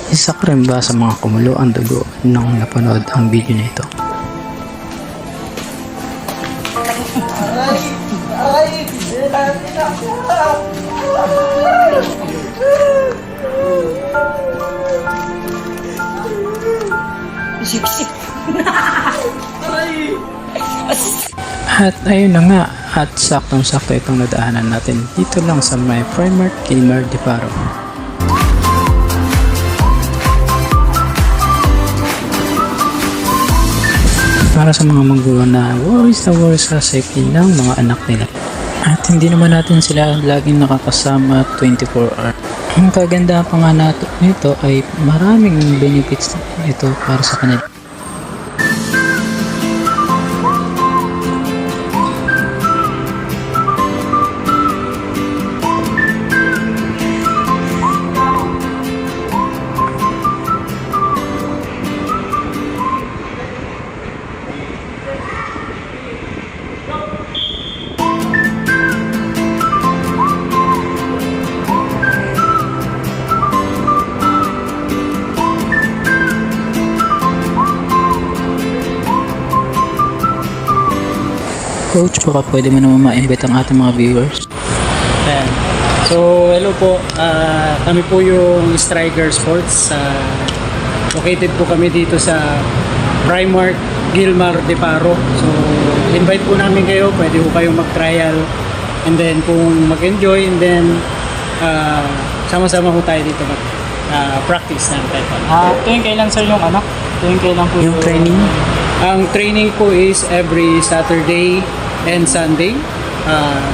Isa ka rin ba sa mga kumulo ang dugo nung napanood ang video na ito? At ayun na nga, at saktong-sakto itong nadaanan natin dito lang sa may Primark Gilmar de Faro. Para sa mga magulang na worries sa safety ng mga anak nila. At hindi naman natin sila laging nakakasama 24 hours. Ang kagandahan pa nga nito ay maraming benefits ito para sa kanila. Coach, baka pwede mo naman ma-invite ang ating mga viewers. Ayan. So, hello po. Kami po yung Striker Sports. Located po kami dito sa Primark Gilmar de Faro. So, invite po namin kayo. Pwede po kayong mag-trial. And then, kung mag-enjoy, and then, sama-sama po tayo dito practice na tayo. Tuwing kailan sir yung ano? Tuwing kailan po Yung training? Ang training po is every Saturday and Sunday,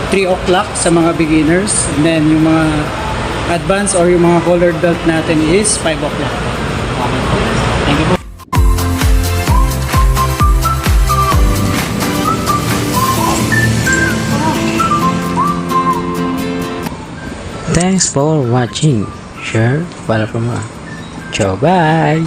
3 o'clock sa mga beginners, and then yung mga advanced or yung mga colored belt natin is 5 o'clock. Thank you po. Thanks for watching. Share, follow for more. Ciao, bye!